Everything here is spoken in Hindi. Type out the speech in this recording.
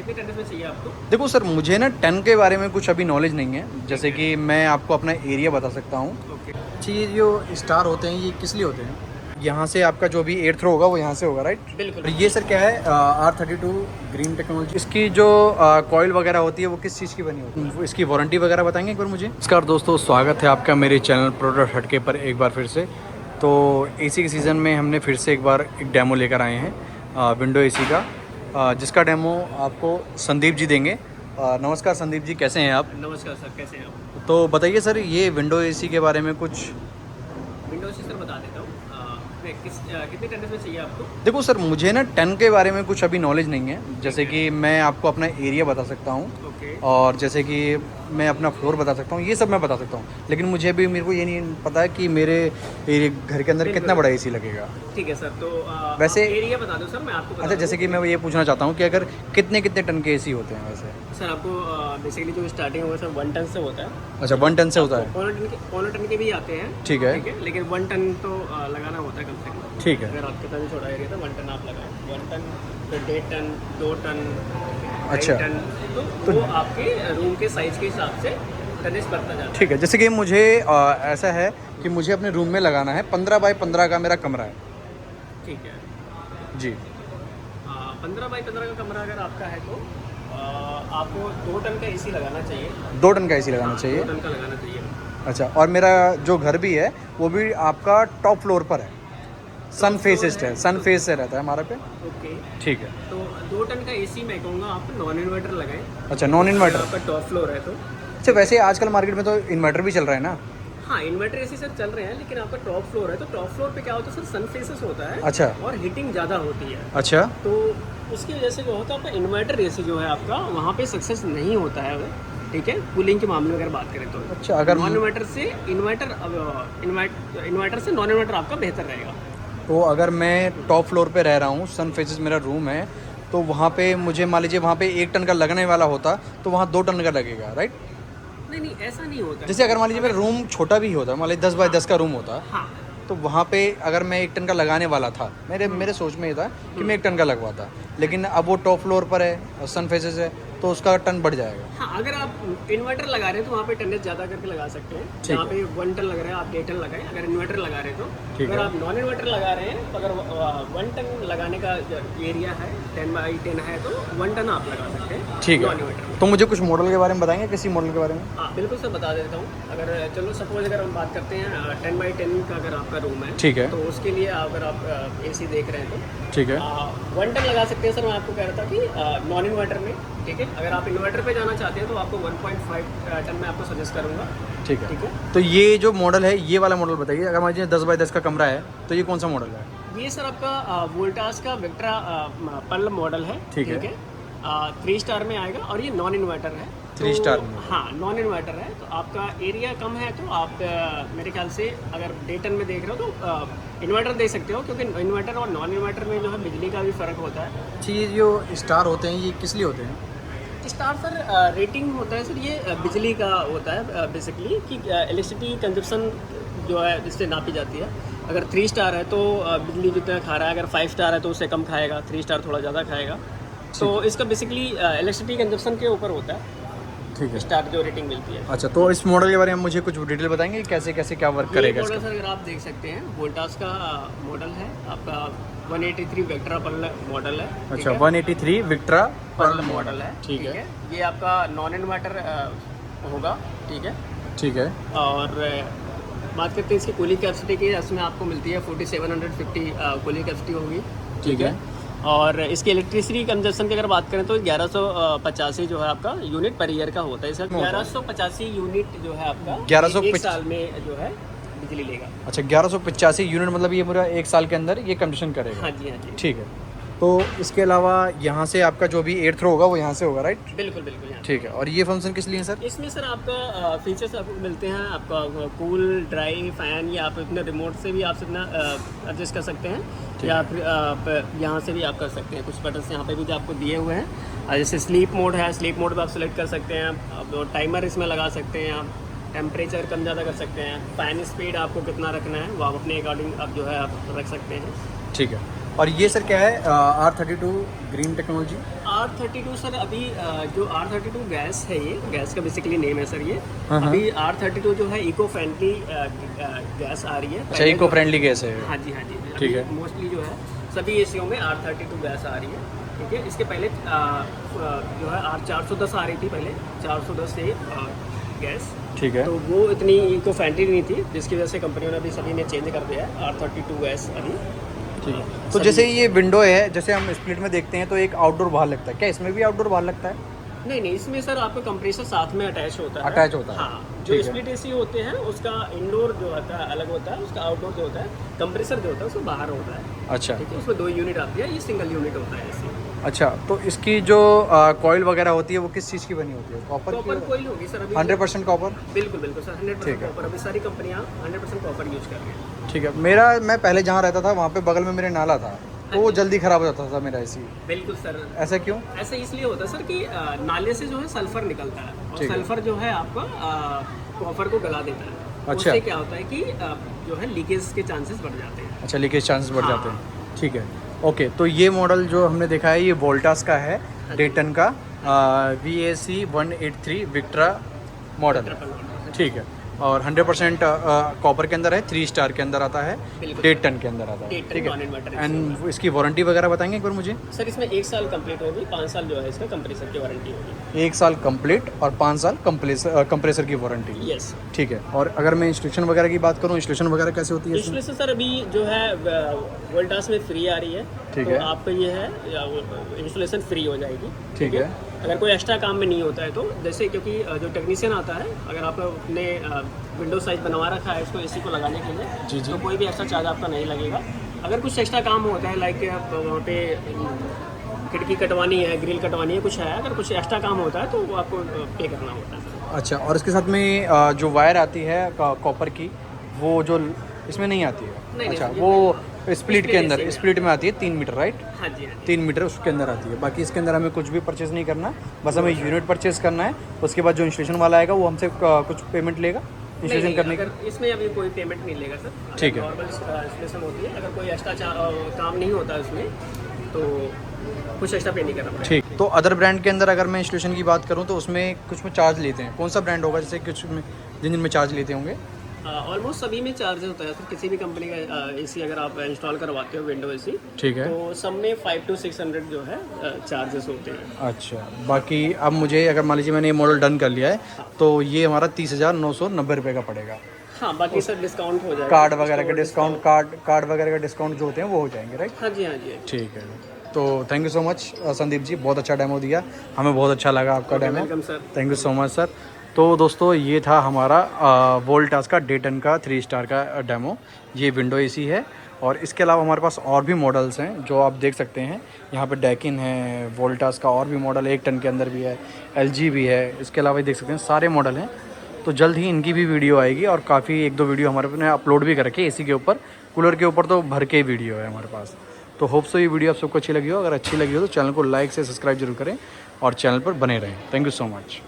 कितने टेंडर्स में चाहिए आपको? देखो सर, मुझे ना 10 के बारे में कुछ अभी नॉलेज नहीं है। जैसे कि मैं आपको अपना एरिया बता सकता हूँ। ओके। ये जो स्टार होते हैं ये किस लिए होते हैं? यहाँ से आपका जो भी एयर थ्रो होगा वो यहाँ से होगा, राइट? बिल्कुल। और ये सर क्या है? R32 green technology. इसकी जो कॉइल वगैरह होती है वो किस चीज़ की बनी होती है? इसकी वारंटी वगैरह बताएंगे एक बार मुझे। नमस्कार दोस्तों, स्वागत है आपका मेरे चैनल प्रोडक्ट हटके पर एक बार फिर से। तो एसी के सीज़न में हमने फिर से एक बार एक डेमो लेकर आए हैं विंडो एसी का, जिसका डेमो आपको संदीप जी देंगे। नमस्कार संदीप जी, कैसे हैं आप? नमस्कार सर, कैसे हैं आप? तो बताइए सर, ये विंडो एसी के बारे में कुछ। विंडोज से सर बता देता हूँ। कितने टेंडर्स में चाहिए आपको? देखो सर, मुझे ना 10 के बारे में कुछ अभी नॉलेज नहीं है। जैसे कि मैं आपको अपना एरिया बता सकता हूँ, ओके। और जैसे कि मैं अपना फ्लोर बता सकता हूँ, ये सब मैं बता सकता हूँ। लेकिन मुझे अभी मेरे को ये नहीं पता है कि मेरे घर के अंदर कितना बड़ा एसी लगेगा। ठीक है सर, तो वैसे आप एरिया बता दो सर, मैं आपको बता अच्छा, जैसे कि मैं ये पूछना चाहता हूँ कि अगर कितने कितने टन के एसी होते हैं वैसे? सर आपको बेसिकली जो स्टार्टिंग होगा सर 1 टन से होता है। अच्छा, 1 टन से होता है। पौने टन के भी आते हैं। ठीक है। लेकिन 1 टन तो लगाना होता है कम से कम। ठीक है। अगर आपके पास छोटा एरिया था 1 टन आप लगाएं। 1 टन, फिर 1.5 टन, 2 टन, अच्छा। 2.5 टन, तो वो आपके रूम के साइज के हिसाब से टनेज बढ़ता जाता है। ठीक है। जैसे कि मुझे ऐसा है कि मुझे अपने रूम में लगाना है 15 बाई 15 का मेरा कमरा है। ठीक है जी। 15 बाई 15 का कमरा अगर आपका है तो आपको 2 टन का एसी लगाना चाहिए। 2 टन का एसी लगाना चाहिए। 2 टन का लगाना चाहिए। अच्छा, और मेरा जो घर भी है वो भी आपका टॉप फ्लोर पर है, सन फेसिस्ट है, सन फेस से रहता है हमारा पे। ओके। ठीक है। तो 2 टन का एसी मैं कहूँगा आप नॉन इन्वर्टर लगाएं। अच्छा, नॉन अगर इन्वर्टर। आपका टॉप फ्लोर है तो। अच्छा, वैसे आजकल मार्केट में तो इन्वर्टर भी चल रहा है ना? हाँ, इन्वर्टर एसी सर चल रहे हैं, लेकिन आपका टॉप फ्लोर है तो टॉप फ्लोर पे क्या होता है सर, सन फेसेस होता है। अच्छा। और हीटिंग ज़्यादा होती है। अच्छा। तो उसकी वजह से जो होता है आपका इन्वर्टर एसी जो है आपका वहाँ पे सक्सेस नहीं होता है वो। ठीक है, कूलिंग के मामले में अगर बात करें तो। अच्छा, अगर नॉन इन्वर्टर से इन्वर्टर से नॉन इन्वर्टर आपका बेहतर रहेगा। तो अगर मैं टॉप फ्लोर पे रह रहा हूँ, सन फेसिस मेरा रूम है, तो वहाँ पे मुझे मान लीजिए वहाँ पे 1 टन का लगने वाला होता तो वहाँ 2 टन का लगेगा, राइट? नहीं, ऐसा नहीं होता। जैसे अगर मान लीजिए मेरा रूम छोटा भी होता, मान लीजिए 10 बाई 10 का रूम होता, हाँ। तो वहाँ पे अगर मैं 1 टन का लगाने वाला था, मेरे सोच में ये था कि मैं 1 टन का लगवाता, लेकिन अब वो टॉप फ्लोर पर है और सन फेसेस है तो उसका टन बढ़ जाएगा। हाँ, अगर आप इन्वर्टर लगा रहे हैं तो वहाँ पे टनेज ज़्यादा करके लगा सकते हैं। ठीक जहाँ है। पे 1 टन लग रहा है आप 1.5 टन लगाएं। अगर इन्वर्टर लगा रहे हैं तो। ठीक अगर है। आप नॉन इन्वर्टर लगा रहे हैं तो अगर 1 टन लगाने का एरिया है 10 बाई 10 है तो 1 टन आप लगा सकते हैं। ठीक नॉन है। इन्वर्टर। तो मुझे कुछ मॉडल के बारे में बताएंगे, किसी मॉडल के बारे में? हाँ बिल्कुल सर, बता देता हूँ। अगर चलो सपोज अगर हम बात करते हैं 10 बाई 10 का अगर आपका रूम है, ठीक है। तो उसके लिए अगर आप एसी देख रहे हैं तो ठीक है। 1 टन लगा सकते हैं सर। मैं आपको कह रहा था कि नॉन इन्वर्टर में। ठीक है, अगर आप इन्वर्टर पे जाना चाहते हैं तो आपको 1.5 टन में आपको सजेस्ट करूँगा। ठीक है। ठीक है। तो ये जो मॉडल है, ये वाला मॉडल बताइए। अगर मान लीजिए 10 बाई 10 का कमरा है तो ये कौन सा मॉडल है? ये सर आपका वोल्टास का विक्ट्रा पर्ल मॉडल है। ठीक है। 3 स्टार में आएगा और ये नॉन इन्वर्टर है। 3 स्टार में? हाँ, नॉन इन्वर्टर है तो आपका एरिया कम है तो आप मेरे ख्याल से अगर डे टन में देख रहे हो तो इन्वर्टर दे सकते हो, क्योंकि इन्वर्टर और नॉन इन्वर्टर में जो है बिजली का भी फ़र्क होता है। अच्छा, ये जो स्टार होते हैं ये किस लिए होते हैं? स्टार सर रेटिंग होता है सर, ये बिजली का होता है बेसिकली कि इलेक्ट्रिसिटी कंजप्शन जो है इससे नापी जाती है। अगर 3 स्टार है तो बिजली जितना खा रहा है, अगर 5 स्टार है तो उससे कम खाएगा, 3 स्टार थोड़ा ज़्यादा खाएगा। तो इसका बेसिकली इलेक्ट्रिसिटी कंजप्शन के ऊपर होता है। ठीक है। स्टार जो रेटिंग मिलती है। अच्छा, तो इस मॉडल के बारे में मुझे कुछ डिटेल बताएंगे, कैसे कैसे क्या वर्क ये करेगा मॉडल इसका? सर अगर आप देख सकते हैं वोल्टास का मॉडल है आपका 183 वेक्ट्रा पर्ल मॉडल है। ठीक अच्छा, है? 183 विक्ट्रा पर्ल मॉडल है। ठीक है। ये आपका नॉन इन्वर्टर होगा। ठीक है। ठीक है। और बात करते हैं इसकी कूलिंग कैपेसिटी की, इसमें आपको मिलती है 4750 कूलिंग कैपेसिटी होगी। ठीक है। और इसकी इलेक्ट्रिसिटी कंजप्शन की अगर बात करें तो 1185 जो है आपका यूनिट पर ईयर का होता है। इसका 1185 यूनिट जो है आपका 1185 एक साल में जो है बिजली लेगा। अच्छा, 1185 यूनिट, मतलब ये पूरा 1 साल के अंदर ये कंडीशन करेगा? हाँ जी, हाँ जी। ठीक है। तो इसके अलावा यहाँ से आपका जो भी एयर थ्रो होगा वो यहाँ से होगा, राइट? बिल्कुल बिल्कुल यहाँ। ठीक है। और ये फंक्शन किस लिए है सर? इसमें सर आपका फीचर्स आपको मिलते हैं, आपका कूल ड्राई फैन, या आप अपने रिमोट से भी आप अपना एडजस्ट कर सकते हैं, या फिर आप यहाँ से भी आप कर सकते हैं। कुछ बटन्स यहाँ पे भी जो आपको दिए हुए हैं। जैसे स्लीप मोड है, स्लीप मोड पर आप सेलेक्ट कर सकते हैं। आप टाइमर इसमें लगा सकते हैं, आप टेम्परेचर कम ज़्यादा कर सकते हैं। फ़ैन स्पीड आपको कितना रखना है वो आप अपने अकॉर्डिंग आप जो है आप रख सकते हैं। ठीक है। और ये सर क्या है R32 green technology? R32 sir अभी जो R32 गैस है, ये गैस का बेसिकली नेम है सर ये। हाँ। अभी R32 जो है इको फ्रेंडली गैस आ रही है। अच्छा, इको फ्रेंडली गैस है। हाँ जी हाँ जी। ठीक है। मोस्टली जो है सभी एसीओ में R32 गैस आ रही है। ठीक है, इसके पहले जो है R410 आ रही थी पहले, 410 से गैस। ठीक है। तो वो इतनी इको फ्रेंडली नहीं थी, जिसकी वजह से कंपनियों ने अभी सभी ने चेंज कर दिया है R32 गैस अभी। ठीक है। तो जैसे ये विंडो है, जैसे हम स्प्लिट में देखते हैं तो एक आउटडोर बाहर लगता है, क्या इसमें भी आउटडोर बाहर लगता है? नहीं, इसमें सर आपका कंप्रेसर साथ में अटैच होता है। अटैच होता है। हाँ, जो स्प्लिट एसी होते हैं उसका इंडोर जो होता है अलग होता है, उसका आउटडोर जो होता है कंप्रेसर जो होता है उसको बाहर होता है। अच्छा। ठीक है, उसमें 2 यूनिट आती है, ये सिंगल यूनिट होता है एसी। अच्छा, तो इसकी जो कॉइल वगैरह होती है वो किस चीज़ की बनी होती है? कॉपर कॉपर कोयल होगी सर अभी। 100% कॉपर? बिल्कुल सर, 100% ठीक है। कॉपर। अभी सारी कंपनियां 100% कॉपर यूज कर रही हैं। ठीक है। मैं पहले जहाँ रहता था वहाँ पे बगल में मेरे नाला था, तो वो जल्दी ख़राब हो जाता था मेरा एसी। बिल्कुल सर। ऐसा क्यों? ऐसा इसलिए होता है सर कि नाले से जो है सल्फर निकलता है, और सल्फर जो है आपका कॉपर को गला देता है। अच्छा। उससे क्या होता है कि जो है लीकेज के चांसेस बढ़ जाते हैं। अच्छा, लीकेज चांसेस बढ़ हाँ। जाते हैं। ठीक है। ओके, तो ये मॉडल जो हमने देखा है ये वोल्टास का है, डेटन का VAC 183 विक्ट्रा मॉडल। ठीक है। और 100% कॉपर के अंदर है, 3 स्टार के अंदर आता है, बिल्कुल। 1.5 टन के अंदर आता है। ठीक है। एंड इसकी वारंटी वगैरह बताएंगे एक बार मुझे? सर इसमें 1 साल कंप्लीट होगी, 5 साल जो है इसका कंप्रेसर की वारंटी होगी। 1 साल कंप्लीट और 5 साल कंप्रेसर की वारंटी। यस। ठीक है। और अगर मैं इंस्टॉलेशन वगैरह की बात करूँ, इंस्टॉलेशन वगैरह कैसे होती है इसमें? इसमें से सर अभी जो है वोल्टास में फ्री आ रही है। ठीक तो है। आपका ये है इंस्टॉलेशन फ्री हो जाएगी। ठीक है। अगर कोई एक्स्ट्रा काम में नहीं होता है तो, जैसे क्योंकि जो टेक्नीशियन आता है, अगर आप अपने विंडो साइज बनवा रखा है इसको एसी को लगाने के लिए, जी। तो कोई भी एक्स्ट्रा चार्ज आपका नहीं लगेगा। अगर कुछ एक्स्ट्रा काम होता है, लाइक वहाँ पे खिड़की कटवानी है, ग्रिल कटवानी है, कुछ है, अगर कुछ एक्स्ट्रा काम होता है तो वो आपको पे करना होता है। अच्छा, और इसके साथ में जो वायर आती है कॉपर की, वो जो इसमें नहीं आती है? नहीं, अच्छा, नहीं, वो स्प्लिट के अंदर, ऐसे ही स्प्लिट में आती है 3 मीटर, राइट? हाँ जी। 3 मीटर उसके अंदर आती है। बाकी इसके अंदर हमें कुछ भी परचेज़ नहीं करना, बस हमें यूनिट परचेज़ करना है। उसके बाद जो इंस्टॉलेशन वाला आएगा वो हमसे कुछ पेमेंट लेगा इंस्टॉलेशन करने की? अगर इसमें अभी कोई पेमेंट नहीं लेगा सर। ठीक है। नॉर्मल इंस्टॉलेशन होती है, अगर कोई एक्स्ट्रा काम नहीं होता है उसमें तो कुछ एक्स्ट्रा पे नहीं करना पड़ेगा। ठीक। तो अदर ब्रांड के अंदर अगर मैं इंस्टॉलेशन की बात करूँ तो उसमें कुछ में चार्ज लेते हैं, कौन सा ब्रांड होगा जैसे कुछ में जिन चार्ज लेते होंगे? ऑलमोस्ट सभी में चार्जेस होता है सर। किसी भी कंपनी का एसी अगर आप इंस्टॉल करवाते हो, विंडो एसी, ठीक है, तो सब में 500 to 600 जो है चार्जेस होते हैं। अच्छा। बाकी अब मुझे अगर मान लीजिए मैंने ये मॉडल डन कर लिया है तो ये हमारा 30,990 रुपये का पड़ेगा। हाँ, बाकी सर डिस्काउंट हो जाएगा। कार्ड वगैरह के डिस्काउंट, कार्ड वगैरह का डिस्काउंट जो होते हैं वो हो जाएंगे, राइट? हाँ जी, हाँ जी। ठीक है। तो thank you so much Sandeep ji, बहुत अच्छा डेमो दिया, हमें बहुत अच्छा लगा आपका demo. Welcome sir. Thank you so much sir. तो दोस्तों ये था हमारा वोल्टास का डेटन का 3 स्टार का डेमो। ये विंडो एसी है और इसके अलावा हमारे पास और भी मॉडल्स हैं जो आप देख सकते हैं। यहाँ पे डेकिन है, वोल्टास का और भी मॉडल 1 टन के अंदर भी है, LG भी है। इसके अलावा ये देख सकते हैं सारे मॉडल हैं। तो जल्द ही इनकी भी वीडियो आएगी और काफ़ी 1-2 वीडियो हमारे अपने अपलोड भी कर रखे एसी के ऊपर, कूलर के ऊपर तो भर के वीडियो है हमारे पास। तो होप सो ये वीडियो आप सबको अच्छी लगी हो। अगर अच्छी लगी हो तो चैनल को लाइक से सब्सक्राइब जरूर करें और चैनल पर बने रहें। Thank you so much.